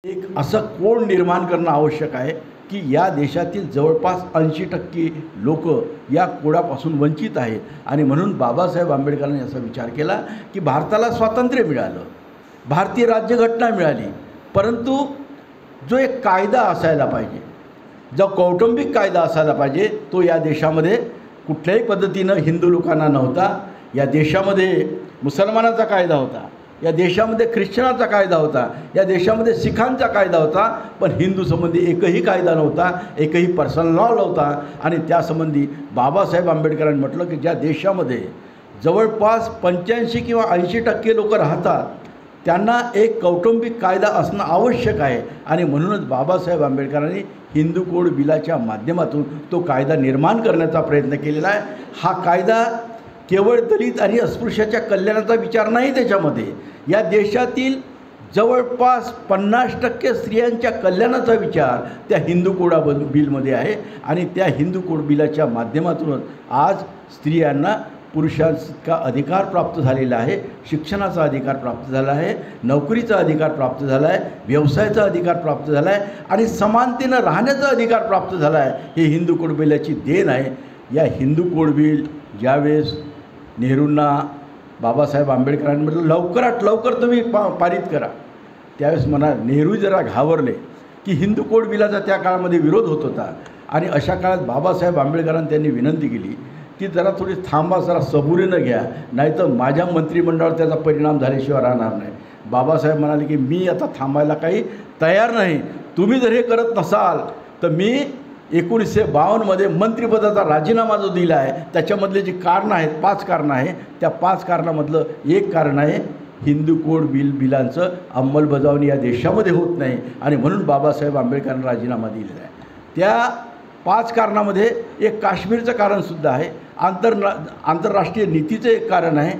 एक असं कोड निर्माण करणं आवश्यक आहे की या देशातील जवळपास 80% लोक या कोडापासून वंचित आहेत आणि म्हणून बाबासाहेब आंबेडकरांनी असा विचार केला की भारताला स्वातंत्र्य मिळालं, भारतीय राज्यघटना मिळाली, परंतु जो एक कायदा असायला पाहिजे, जो कौटुंबिक कायदा असायला पाहिजे, तो या देशामध्ये कुठल्याही पद्धतीनं हिंदू लोकांना नव्हता. या देशामध्ये मुसलमानाचा कायदा होता, या देशामध्ये ख्रिश्चनाचा कायदा होता, या देशामध्ये सिखांचा कायदा होता, पण हिंदू संबंधी एकही कायदा नव्हता, एकही पर्सनल लॉ नव्हता. आणि त्यासंबंधी बाबासाहेब आंबेडकरांनी म्हटलं की ज्या देशामध्ये जवळपास 85 किंवा 80% लोक राहतात त्यांना एक कौटुंबिक कायदा असणं आवश्यक आहे. आणि म्हणूनच बाबासाहेब आंबेडकरांनी हिंदू कोड बिलाच्या माध्यमातून तो कायदा निर्माण करण्याचा प्रयत्न केलेला आहे. हा कायदा केवळ दलित आणि अस्पृश्याच्या कल्याणाचा विचार नाही, त्याच्यामध्ये या देशातील जवळपास 50% स्त्रियांच्या कल्याणाचा विचार त्या हिंदू कोडा बिलमध्ये आहे. आणि त्या हिंदू कोड बिलाच्या माध्यमातूनच आज स्त्रियांना पुरुषांचा अधिकार प्राप्त झालेला आहे, शिक्षणाचा अधिकार प्राप्त झाला आहे, नोकरीचा अधिकार प्राप्त झाला आहे, व्यवसायाचा अधिकार प्राप्त झाला आहे आणि समानतेनं राहण्याचा अधिकार प्राप्त झाला आहे. हे हिंदू कोड बिलाची देण आहे. या हिंदू कोड बिल ज्यावेळेस नेहरूंना बाबासाहेब आंबेडकरांनी म्हटलं लवकरात लवकर तुम्ही पारित करा, त्यावेळेस म्हणा नेहरू जरा घाबरले की हिंदू कोड बिलाचा त्या काळामध्ये विरोध होत होता. आणि अशा काळात बाबासाहेब आंबेडकरांनी त्यांनी विनंती केली की जरा थोडी थांबा, जरा सबुरीनं घ्या, नाहीतर माझ्या मंत्रिमंडळावर त्याचा परिणाम झाल्याशिवाय राहणार नाही. बाबासाहेब म्हणाले की मी आता थांबायला काही तयार नाही, तुम्ही जर हे करत नसाल तर मी 1952मध्ये मंत्रिपदाचा राजीनामा जो दिला आहे त्याच्यामधले जी कारणं आहेत, 5 कारणं आहेत, त्या 5 कारणामधलं एक कारण आहे हिंदू कोड बिलांचं अंमलबजावणी या देशामध्ये होत नाही आणि म्हणून बाबासाहेब आंबेडकरांनी राजीनामा दिलेला आहे. त्या 5 कारणामध्ये एक काश्मीरचं कारणसुद्धा आहे, आंतरराष्ट्रीय नीतीचं एक कारण आहे,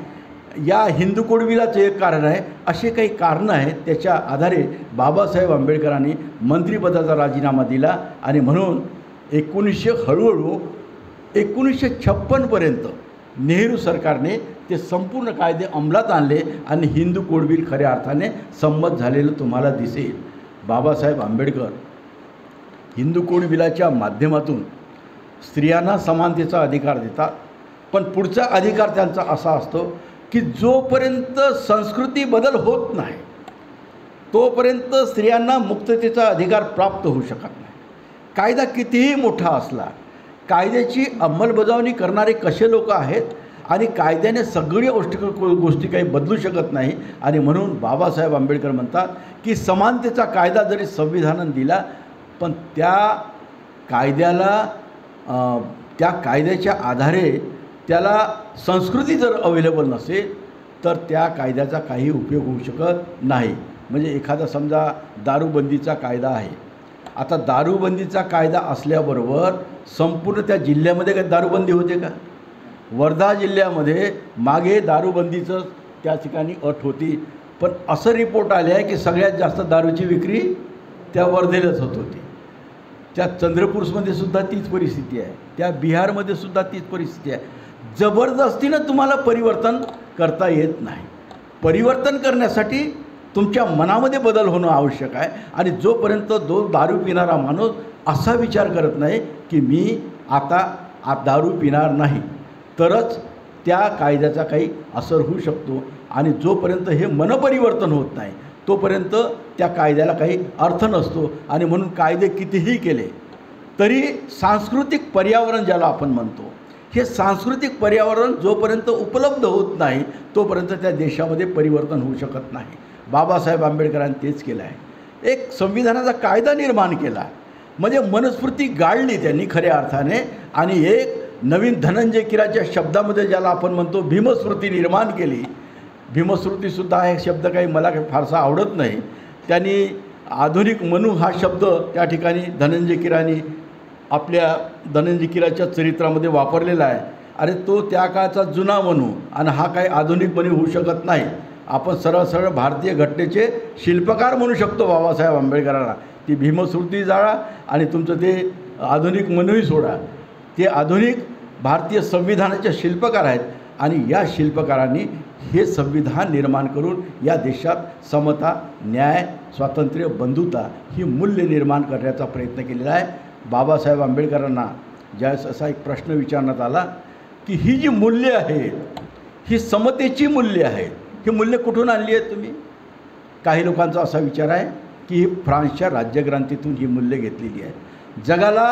या हिंदू कोड बिलाचं एक कारण आहे. असे काही कारणं आहेत, त्याच्या आधारे बाबासाहेब आंबेडकरांनी मंत्रिपदाचा राजीनामा दिला. आणि म्हणून हळूहळू 1956पर्यंत नेहरू सरकारने ते संपूर्ण कायदे अंमलात आणले आणि हिंदू कोड बिल खऱ्या अर्थाने संमत झालेलं तुम्हाला दिसेल. बाबासाहेब आंबेडकर हिंदू कोड बिलाच्या माध्यमातून स्त्रियांना समानतेचा अधिकार देतात, पण पुढचा अधिकार त्यांचा असा असतो की जोपर्यंत संस्कृती बदल होत नाही तोपर्यंत स्त्रियांना मुक्ततेचा अधिकार प्राप्त होऊ शकत नाही. कायदा कितीही मोठा असला, कायद्याची अंमलबजावणी करणारे कसे लोक आहेत आणि कायद्याने सगळ्या गोष्टी काही बदलू शकत नाही. आणि म्हणून बाबासाहेब आंबेडकर म्हणतात की समानतेचा कायदा जरी संविधानाने दिला, पण त्या कायद्याच्या आधारे त्याला संस्कृती जर अवेलेबल नसेल तर त्या कायद्याचा काही उपयोग होऊ शकत नाही. म्हणजे एखादा समजा दारूबंदीचा कायदा आहे, आता दारूबंदीचा कायदा असल्याबरोबर संपूर्ण त्या जिल्ह्यामध्ये काही दारूबंदी होते का? वर्धा जिल्ह्यामध्ये मागे दारूबंदीचं त्या ठिकाणी अट होती, पण असं रिपोर्ट आले आहे की सगळ्यात जास्त दारूची विक्री त्या वर्धेलाच होत होती. त्या चंद्रपूरमध्ये सुद्धा तीच परिस्थिती आहे, त्या बिहारमध्ये सुद्धा तीच परिस्थिती आहे. जबरदस्तीनं तुम्हाला परिवर्तन करता येत नाही. परिवर्तन करण्यासाठी तुमच्या मनामध्ये बदल होणं आवश्यक आहे. आणि जोपर्यंत दारू पिणारा माणूस असा विचार करत नाही की मी आता दारू पिणार नाही, तरच त्या कायद्याचा काही असर होऊ शकतो. आणि जोपर्यंत हे मनपरिवर्तन होत नाही तोपर्यंत त्या कायद्याला काही अर्थ नसतो. आणि म्हणून कायदे कितीही केले तरी सांस्कृतिक पर्यावरण ज्याला आपण म्हणतो, हे सांस्कृतिक पर्यावरण जोपर्यंत उपलब्ध होत नाही तोपर्यंत त्या देशामध्ये परिवर्तन होऊ शकत नाही. बाबासाहेब आंबेडकरांनी तेच केलं आहे. एक संविधानाचा कायदा निर्माण केला, म्हणजे मनस्फूर्ती गाळली त्यांनी खऱ्या अर्थाने. आणि एक नवीन धनंजय कीराच्या शब्दामध्ये ज्याला आपण म्हणतो भीमस्मृती निर्माण केली. भीमस्मृतीसुद्धा हा शब्द काही मला फारसा आवडत नाही. त्यांनी आधुनिक मनू हा शब्द त्या ठिकाणी धनंजय कीराच्या चरित्रामध्ये वापरलेला आहे. अरे तो त्या काळचा जुना मनू आणि हा काही आधुनिक मनू होऊ शकत नाही. आपण सरळ भारतीय घटनेचे शिल्पकार म्हणू शकतो बाबासाहेब आंबेडकरांना. ती भीमस्मृती जाळा आणि तुमचं ते आधुनिक मनूही सोडा. ते आधुनिक भारतीय संविधानाचे शिल्पकार आहेत आणि या शिल्पकारांनी हे संविधान निर्माण करून या देशात समता, न्याय स्वातंत्र्य, बंधुता ही मूल्य निर्माण करण्याचा प्रयत्न केलेला आहे. बाबासाहेब आंबेडकरांना ज्यावेळेस असा एक प्रश्न विचारण्यात आला की ही जी मूल्य आहेत, ही समतेची मूल्य आहेत, ही मूल्य कुठून आणली आहेत तुम्ही? काही लोकांचा असा विचार आहे की ही फ्रान्सच्या राज्यक्रांतीतून ही मूल्य घेतलेली आहे. जगाला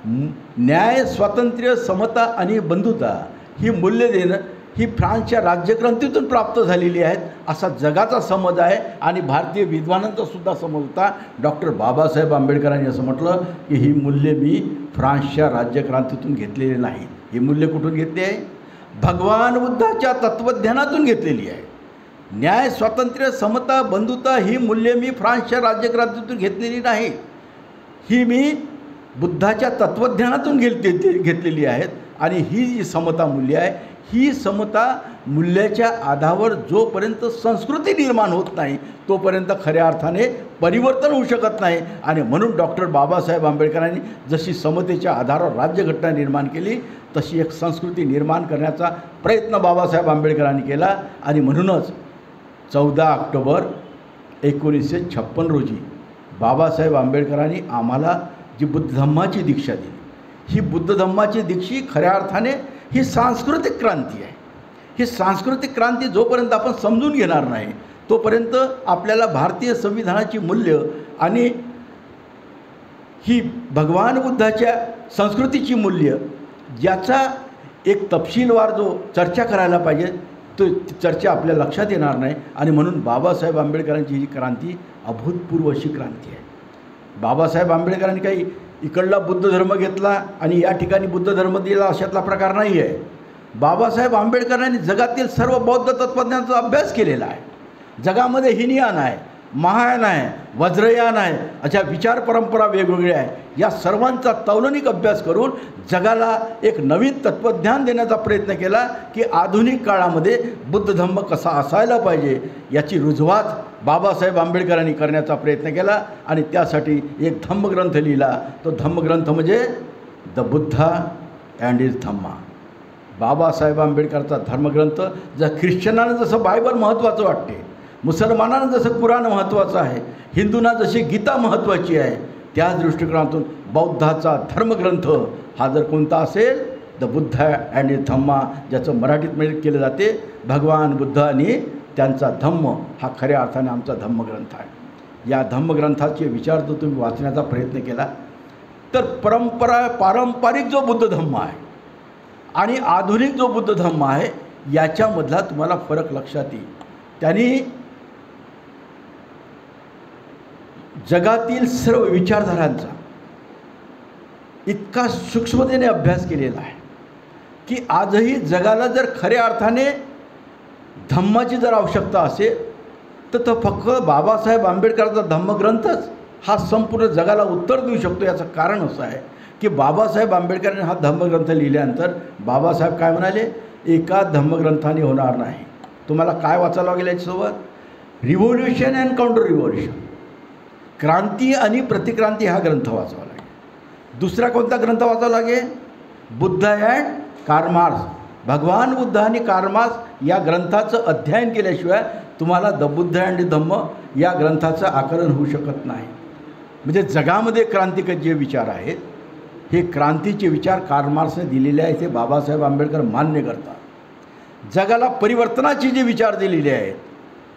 न्याय, स्वातंत्र्य, समता आणि बंधुता ही मूल्य देणं ही फ्रान्सच्या राज्यक्रांतीतून प्राप्त झालेली आहेत असा जगाचा समज आहे. आणि भारतीय विद्वानांचा सुद्धा समज होता. डॉक्टर बाबासाहेब आंबेडकरांनी असं म्हटलं की ही मूल्ये मी फ्रान्सच्या राज्यक्रांतीतून घेतलेली नाही. ही मूल्य कुठून घेतली आहे? भगवान बुद्धाच्या तत्त्वज्ञानातून घेतलेली आहे. न्याय, स्वातंत्र्य, समता, बंधुता ही मूल्ये मी फ्रान्सच्या राज्यक्रांतीतून घेतलेली नाही. ही मी बुद्धाच्या तत्त्वज्ञानातून घेतलेली आहेत. आणि ही जी समता मूल्य आहे, ही समता मूल्याच्या आधारावर जोपर्यंत संस्कृती निर्माण होत नाही तोपर्यंत खऱ्या अर्थाने परिवर्तन होऊ शकत नाही. आणि म्हणून डॉक्टर बाबासाहेब आंबेडकरांनी जशी समतेच्या आधारावर राज्यघटना निर्माण केली तशी एक संस्कृती निर्माण करण्याचा प्रयत्न बाबासाहेब आंबेडकरांनी केला. आणि म्हणूनच 14 ऑक्टोबर 1956 रोजी बाबासाहेब आंबेडकरांनी आम्हाला जी बुद्धधम्माची दीक्षा दिली, ही बुद्धधम्माची दीक्षा खऱ्या अर्थाने ही सांस्कृतिक क्रांती आहे. ही सांस्कृतिक क्रांती जोपर्यंत आपण समजून घेणार नाही तोपर्यंत आपल्याला भारतीय संविधानाची मूल्य आणि ही भगवान बुद्धाच्या संस्कृतीची मूल्य याचा एक तपशीलवार जो चर्चा करायला पाहिजे तो चर्चा आपल्या लक्षात येणार नाही. आणि म्हणून बाबासाहेब आंबेडकरांची ही क्रांती अभूतपूर्व अशी क्रांती आहे. बाबासाहेब आंबेडकरांनी काही इकडला बुद्ध धर्म घेतला आणि या ठिकाणी बुद्ध धर्म दिला अशातला प्रकार नाही आहे. बाबासाहेब आंबेडकरांनी जगातील सर्व बौद्ध तत्त्वज्ञानाचा अभ्यास केलेला आहे. जगामध्ये हिनयान आहे, महायान आहे, वज्रयान आहे, अशा विचार परंपरा वेगवेगळ्या आहे. या सर्वांचा तौलनिक अभ्यास करून जगाला एक नवीन तत्त्वज्ञान देण्याचा प्रयत्न केला की आधुनिक काळामध्ये बुद्ध धम्म कसा असायला पाहिजे याची रुजवात बाबासाहेब आंबेडकरांनी करण्याचा प्रयत्न केला. आणि त्यासाठी एक धम्मग्रंथ लिहिला. तो धम्मग्रंथ म्हणजे द बुद्धा अँड हिज धम्मा. बाबासाहेब आंबेडकरचा धर्मग्रंथ ख्रिश्चनांना जसं बायबल महत्त्वाचं वाटते, मुसलमानांना जसं कुराण महत्त्वाचं आहे, हिंदूंना जशी गीता महत्त्वाची आहे, त्याच दृष्टिकोनातून बौद्धाचा धर्मग्रंथ हा जर कोणता असेल द बुद्ध अँड हिज धम्मा, ज्याचं मराठीत मेळ केलं जाते भगवान बुद्ध आणि त्यांचा धम्म, हा खऱ्या अर्थाने आमचा धम्मग्रंथ आहे. या धम्मग्रंथाचे विचार जर तुम्ही वाचण्याचा प्रयत्न केला तर पारंपरिक जो बुद्ध धम्म आहे आणि आधुनिक जो बुद्ध धम्म आहे याच्यामधला तुम्हाला फरक लक्षात येईल. त्यांनी जगातील सर्व विचारधारांचा इतका सूक्ष्मतेने अभ्यास केलेला आहे की आजही जगाला जर खऱ्या अर्थाने धम्माची जर आवश्यकता असेल तर तो फक्त बाबासाहेब आंबेडकरांचा धम्मग्रंथच हा संपूर्ण जगाला उत्तर देऊ शकतो. याचं कारण असं आहे की बाबासाहेब आंबेडकरांनी हा धम्मग्रंथ लिहिल्यानंतर बाबासाहेब काय म्हणाले, एका धम्मग्रंथाने होणार नाही, तुम्हाला काय वाचायला लागेल याच्यासोबत? रिव्होल्युशन अँड काउंटर रिव्होल्युशन, क्रांती आणि प्रतिक्रांती हा ग्रंथ वाचावा लागेल. दुसरा कोणता ग्रंथ वाचावा लागेल? Buddha and Karl Marx. भगवान बुद्ध आणि कार्ल मार्क्स या ग्रंथाचं अध्ययन केल्याशिवाय तुम्हाला द बुद्ध अँड धम्म या ग्रंथाचं आकलन होऊ शकत नाही. म्हणजे जगामध्ये क्रांतिक जे विचार आहेत हे क्रांतीचे विचार कार्ल मार्क्सने दिलेले आहेत, हे बाबासाहेब आंबेडकर मान्य करतात. जगाला परिवर्तनाचे जे विचार दिलेले आहेत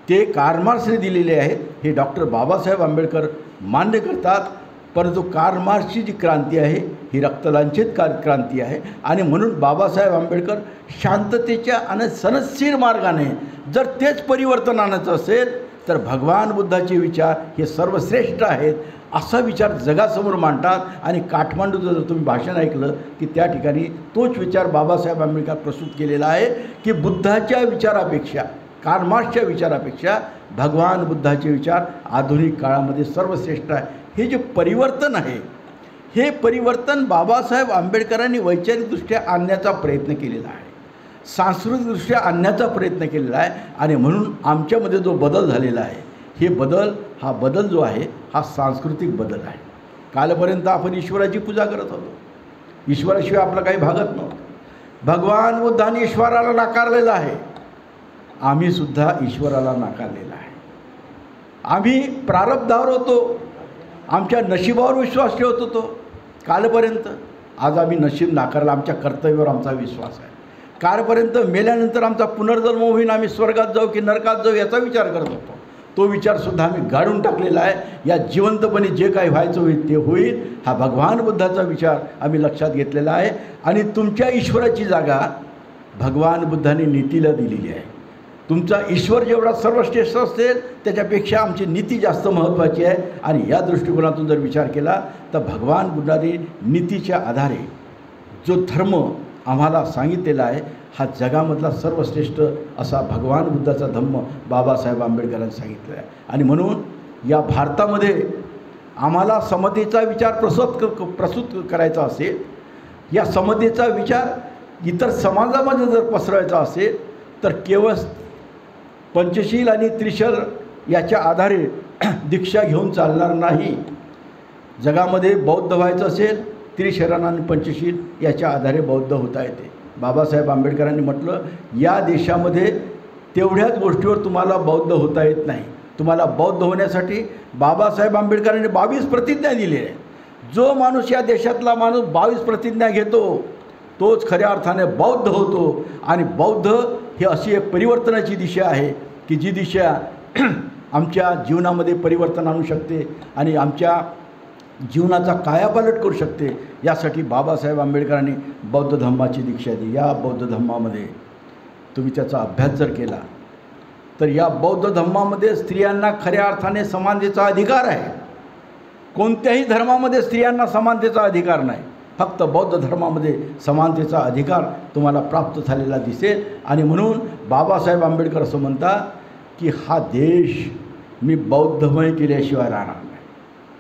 ते कार्ल मार्क्सने दिलेले आहेत, हे डॉक्टर बाबासाहेब आंबेडकर मान्य करतात. परंतु कार्ल मार्क्सची जी क्रांती आहे ही रक्तलांछित क्रांती आहे. आणि म्हणून बाबासाहेब आंबेडकर शांततेच्या आणि सनदशीर मार्गाने जर तेच परिवर्तन आणायचं असेल तर भगवान बुद्धाचे विचार हे सर्वश्रेष्ठ आहेत असा विचार जगासमोर मांडतात. आणि काठमांडूचं जर तुम्ही भाषण ऐकलं की त्या ठिकाणी तोच विचार बाबासाहेब आंबेडकर प्रस्तुत केलेला आहे की बुद्धाच्या विचारापेक्षा, कार्ल मार्क्सच्या विचारापेक्षा भगवान बुद्धाचे विचार आधुनिक काळामध्ये सर्वश्रेष्ठ आहे. हे जे परिवर्तन आहे हे परिवर्तन बाबासाहेब आंबेडकरांनी वैचारिकदृष्ट्या आणण्याचा प्रयत्न केलेला आहे, सांस्कृतिकदृष्ट्या आणण्याचा प्रयत्न केलेला आहे. आणि म्हणून आमच्यामध्ये जो बदल झालेला आहे हा बदल जो आहे हा सांस्कृतिक बदल आहे. कालपर्यंत आपण ईश्वराची पूजा करत होतो, ईश्वराशिवाय आपलं काही भागत नव्हतं. भगवान बुद्धाने ईश्वराला नाकारलेलं आहे, आम्हीसुद्धा ईश्वराला नाकारलेलं आहे. आम्ही प्रारब्धावर होतो, आमच्या नशिबावर विश्वास ठेवत होतो कालपर्यंत. आज आम्ही नशीब नाकारलं, आमच्या कर्तव्यावर आमचा विश्वास आहे. कालपर्यंत मेल्यानंतर आमचा पुनर्जन्म होईन, आम्ही स्वर्गात जाऊ की नरकात जाऊ याचा विचार करत होतो. तो विचारसुद्धा आम्ही गाडून टाकलेला आहे. या जिवंतपणे जे काही व्हायचं होईल ते होईल, हा भगवान बुद्धाचा विचार आम्ही लक्षात घेतलेला आहे. आणि तुमच्या ईश्वराची जागा भगवान बुद्धाने नीतीला दिलेली आहे. तुमचा ईश्वर जेवढा सर्वश्रेष्ठ असेल त्याच्यापेक्षा आमची नीती जास्त महत्त्वाची आहे. आणि या दृष्टिकोनातून जर विचार केला तर भगवान बुद्धाने नीतीच्या आधारे जो धर्म आम्हाला सांगितलेला आहे, हा जगामधला सर्वश्रेष्ठ असा भगवान बुद्धाचा धम्म बाबासाहेब आंबेडकरांनी सांगितलेला आहे. आणि म्हणून या भारतामध्ये आम्हाला समतेचा विचार प्रस्तुत करायचा असेल, या समतेचा विचार इतर समाजामध्ये जर पसरवायचा असेल तर केवळ पंचशील आणि त्रिशल याच्या आधारे दीक्षा घेऊन चालणार नाही. जगामध्ये बौद्ध व्हायचं असेल, त्रिशरण आणि पंचशील याच्या आधारे बौद्ध होता येते. बाबासाहेब आंबेडकरांनी म्हटलं, या देशामध्ये तेवढ्याच गोष्टीवर तुम्हाला बौद्ध होता येत नाही. तुम्हाला बौद्ध होण्यासाठी बाबासाहेब आंबेडकरांनी 22 प्रतिज्ञा दिलेल्या आहेत. जो माणूस या देशातला माणूस 22 प्रतिज्ञा घेतो तोच खऱ्या अर्थाने बौद्ध होतो. आणि बौद्ध ही अशी एक परिवर्तनाची दिशा आहे की जी दिशा आमच्या जीवनामध्ये परिवर्तन आणू शकते आणि आमच्या जीवनाचा कायापालट करू शकते. यासाठी बाबासाहेब आंबेडकरांनी बौद्ध धम्माची दीक्षा दिली. या बौद्ध धम्मामध्ये तुम्ही त्याचा अभ्यास जर केला तर या बौद्ध धम्मामध्ये स्त्रियांना खऱ्या अर्थाने समानतेचा अधिकार आहे. कोणत्याही धर्मामध्ये स्त्रियांना समानतेचा अधिकार नाही, फक्त बौद्ध धर्मामध्ये समानतेचा अधिकार तुम्हाला प्राप्त झालेला दिसेल. आणि म्हणून बाबासाहेब आंबेडकर असं म्हणतात की हा देश मी बौद्धमय केल्याशिवाय राहणार नाही.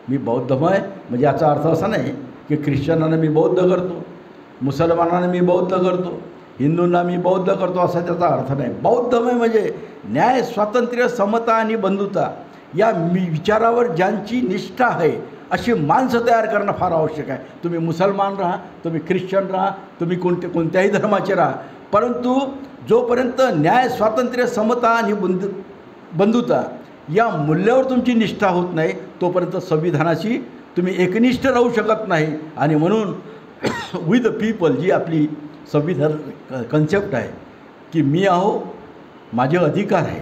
मी बौद्धमय म्हणजे याचा अर्थ असा नाही की ख्रिश्चनांना मी बौद्ध करतो, मुसलमानांना मी बौद्ध करतो, हिंदूंना मी बौद्ध करतो असा त्याचा अर्थ नाही. बौद्धमय म्हणजे न्याय, स्वातंत्र्य, समता आणि बंधुता या विचारावर ज्यांची निष्ठा आहे अशी माणसं तयार करणं फार आवश्यक आहे. तुम्ही मुसलमान राहा, तुम्ही ख्रिश्चन राहा, तुम्ही कोणत्याही धर्माचे राहा, परंतु जोपर्यंत न्याय, स्वातंत्र्य, समता आणि बंधुता या मूल्यावर तुमची निष्ठा होत नाही तोपर्यंत संविधानाशी तुम्ही एकनिष्ठ राहू शकत नाही. आणि म्हणून वी द पीपल जी आपली संविधान कन्सेप्ट आहे की मी आहो, माझे अधिकार आहे,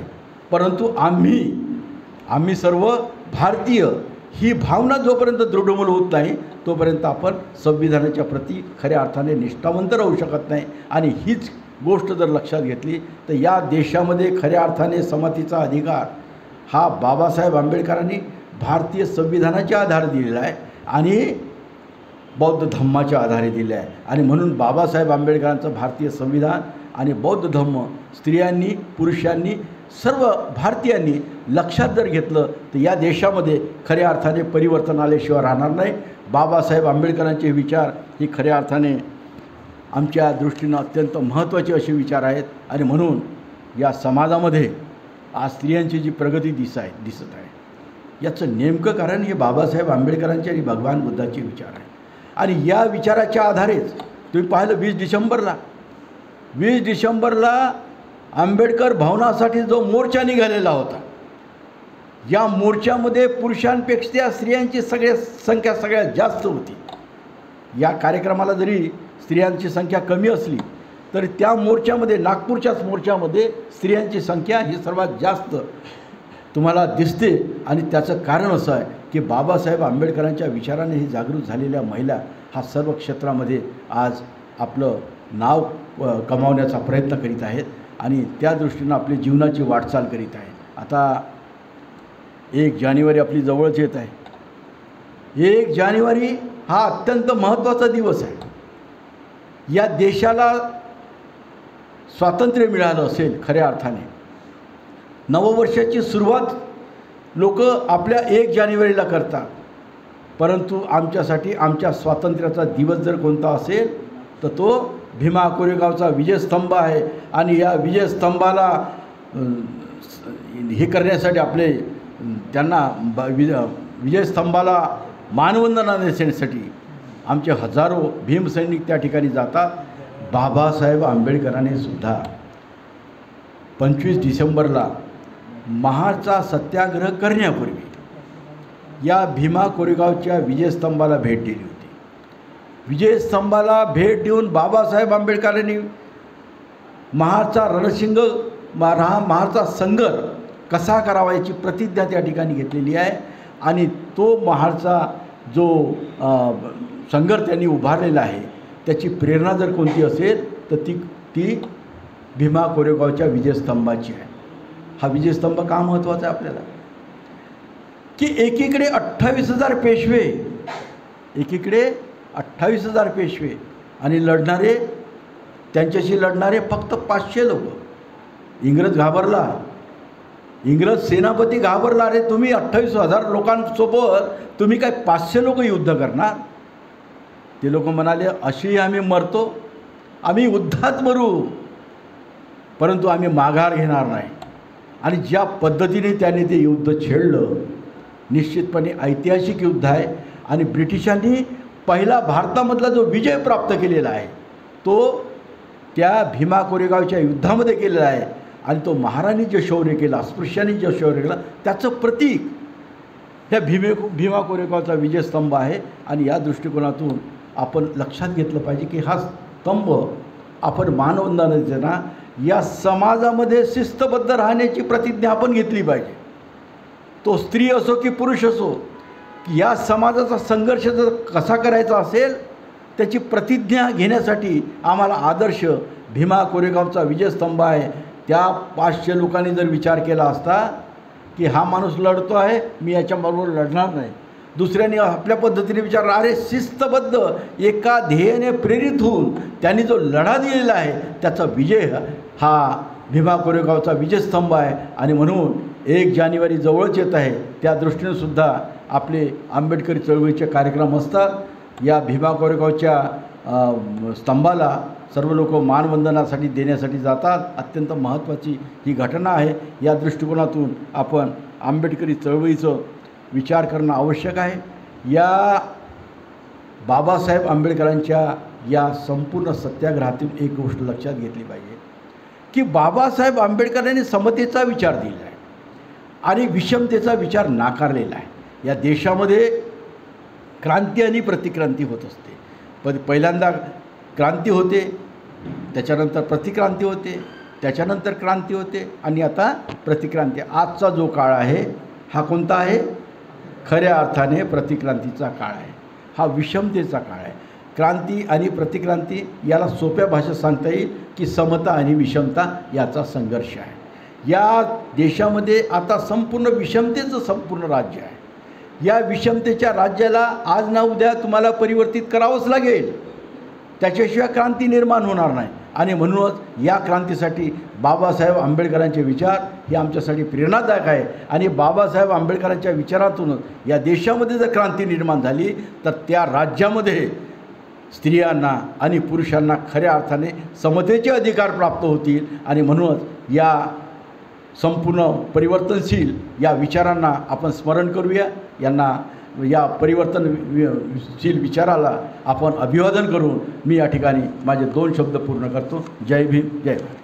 परंतु आम्ही सर्व भारतीय ही भावना जोपर्यंत दृढमूल होत नाही तोपर्यंत आपण संविधानाच्या प्रती खऱ्या अर्थाने निष्ठावंत राहू शकत नाही. आणि हीच गोष्ट जर लक्षात घेतली तर या देशामध्ये खऱ्या अर्थाने समतेचा अधिकार हा बाबासाहेब आंबेडकरांनी भारतीय संविधानाच्या आधारे दिलेला आहे आणि बौद्ध धम्माच्या आधारे दिले आहे. आणि म्हणून बाबासाहेब आंबेडकरांचं भारतीय संविधान आणि बौद्ध धम्म स्त्रियांनी, पुरुषांनी, सर्व भारतीयांनी लक्षात जर घेतलं तर या देशामध्ये खऱ्या अर्थाने परिवर्तन आल्याशिवाय राहणार नाही. बाबासाहेब आंबेडकरांचे विचार ही खऱ्या अर्थाने आमच्या दृष्टीनं अत्यंत महत्त्वाचे असे विचार आहेत. आणि म्हणून या समाजामध्ये आज स्त्रियांची जी प्रगती दिसत आहे याचं नेमकं कारण हे बाबासाहेब आंबेडकरांचे आणि भगवान बुद्धाचे विचार आहे. आणि या विचाराच्या आधारेच तुम्ही पाहिलं 20 डिसेंबरला आंबेडकर भवनासाठी जो मोर्चा निघालेला होता, या मोर्चामध्ये पुरुषांपेक्षा स्त्रियांची संख्या सगळ्यात जास्त होती. या कार्यक्रमाला जरी स्त्रियांची संख्या कमी असली तरी त्या मोर्चामध्ये, नागपूरच्याच मोर्चामध्ये स्त्रियांची संख्या ही सर्वात जास्त तुम्हाला दिसते. आणि त्याचं कारण असं आहे की बाबासाहेब आंबेडकरांच्या विचाराने ही जागृत झालेल्या महिला हा सर्व क्षेत्रामध्ये आज आपलं नाव कमावण्याचा प्रयत्न करीत आहेत आणि त्या दृष्टीनं आपली जीवनाची वाटचाल करीत आहेत. आता 1 जानेवारी आपली जवळच येत आहे. 1 जानेवारी हा अत्यंत महत्त्वाचा दिवस आहे. या देशाला स्वातंत्र्य मिळालं असेल खऱ्या अर्थाने, नववर्षाची सुरुवात लोक आपल्या 1 जानेवारीला करतात, परंतु आमच्यासाठी आमच्या स्वातंत्र्याचा दिवस जर कोणता असेल तर तो भीमा कोरेगावचा विजयस्तंभ आहे. आणि या विजयस्तंभाला हे करण्यासाठी आपले त्यांना विजयस्तंभाला मानवंदना देण्यासाठी आमचे हजारो भीमसैनिक त्या ठिकाणी जातात. बाबासाहेब आंबेडकरांनी सुद्धा 25 डिसेंबरला महाडचा सत्याग्रह करण्यापूर्वी या भीमा कोरेगावच्या विजयस्तंभाला भेट दिली होती. विजयस्तंभाला भेट देऊन बाबासाहेब आंबेडकरांनी महाडचा रणशिंग महाडचा संघर्ष कसा करावा याची प्रतिज्ञा त्या ठिकाणी घेतलेली आहे. आणि तो महाडचा जो संघर्ष त्यांनी उभारलेला आहे त्याची प्रेरणा जर कोणती असेल तर ती भीमा कोरेगावच्या विजयस्तंभाची आहे. हा विजयस्तंभ का महत्त्वाचा आहे आपल्याला, की एकीकडे 28,000 पेशवे, एकीकडे 28,000 पेशवे आणि लढणारे, त्यांच्याशी लढणारे फक्त 500 लोक. इंग्रज घाबरला, इंग्रज सेनापती घाबरला. अरे तुम्ही 28,000 लोकांसोबत तुम्ही काय 500 लोक युद्ध करणार. ते लोक म्हणाले अशी आम्ही मरतो, आम्ही युद्धात मरू, परंतु आम्ही माघार घेणार नाही. आणि ज्या पद्धतीने त्यांनी ते युद्ध छेडलं, निश्चितपणे ऐतिहासिक युद्ध आहे. आणि ब्रिटिशांनी पहिला भारतामधला जो विजय प्राप्त केलेला आहे तो त्या भीमा कोरेगावच्या युद्धामध्ये केलेला आहे. आणि तो महाराणी जे शौर्य केलं, अस्पृश्यांनी जे शौर्य केलं त्याचं प्रतीक ह्या भीमा कोरेगावचा विजयस्तंभ आहे. आणि या दृष्टिकोनातून आपण लक्षात घेतलं पाहिजे की हा स्तंभ आपण मानवंदना देताना या समाजामध्ये शिस्तबद्ध राहण्याची प्रतिज्ञा आपण घेतली पाहिजे. तो स्त्री असो की पुरुष असो, या समाजाचा संघर्ष जर कसा करायचा असेल त्याची प्रतिज्ञा घेण्यासाठी आम्हाला आदर्श भीमा कोरेगावचा विजयस्तंभ आहे. त्या 500 लोकांनी जर विचार केला असता की हा माणूस लढतो आहे, मी याच्याबरोबर लढणार नाही, दुसऱ्याने आपल्या पद्धतीने विचार, अरे शिस्तबद्ध एका ध्येयाने प्रेरित होऊन त्यांनी जो लढा दिलेला आहे त्याचा विजय हा भीमा कोरेगावचा विजयस्तंभ आहे. आणि म्हणून 1 जानेवारी जवळच येत आहे, त्या दृष्टीनेसुद्धा आपले आंबेडकरी चळवळीचे कार्यक्रम असतात. या भीमा कोरेगावच्या स्तंभाला सर्व लोक मानवंदनासाठी देण्यासाठी जातात. अत्यंत महत्त्वाची ही घटना आहे. या दृष्टिकोनातून आपण आंबेडकरी चळवळीचं विचार करणं आवश्यक आहे. या बाबासाहेब आंबेडकरांच्या या संपूर्ण सत्याग्रहातून एक गोष्ट लक्षात घेतली पाहिजे की बाबासाहेब आंबेडकरांनी समतेचा विचार दिला आहे आणि विषमतेचा विचार नाकारलेला आहे. या देशामध्ये क्रांती आणि प्रतिक्रांती होत असते. पहिल्यांदा क्रांती होते, त्याच्यानंतर प्रतिक्रांती होते, त्याच्यानंतर क्रांती होते आणि आता प्रतिक्रांती. आजचा जो काळ आहे हा कोणता आहे? खऱ्या अर्थाने प्रतिक्रांतीचा काळ आहे. हा विषमतेचा काळ आहे. क्रांती आणि प्रतिक्रांती याला सोप्या भाषेत सांगता येईल की समता आणि विषमता याचा संघर्ष आहे. या देशामध्ये आता संपूर्ण विषमतेचं संपूर्ण राज्य आहे. या विषमतेच्या राज्याला आज ना उद्या तुम्हाला परिवर्तित करावंच लागेल, त्याच्याशिवाय क्रांती निर्माण होणार नाही. आणि म्हणूनच या क्रांतीसाठी बाबासाहेब आंबेडकरांचे विचार हे आमच्यासाठी प्रेरणादायक आहे. आणि बाबासाहेब आंबेडकरांच्या विचारातूनच या देशामध्ये जर क्रांती निर्माण झाली तर त्या राज्यामध्ये स्त्रियांना आणि पुरुषांना खऱ्या अर्थाने समतेचे अधिकार प्राप्त होतील. आणि म्हणूनच या संपूर्ण परिवर्तनशील या विचारांना आपण स्मरण करूया. यांना या परिवर्तनशील विचाराला आपण अभिवादन करून मी या ठिकाणी माझे 2 शब्द पूर्ण करतो. जय भीम, जय भारत.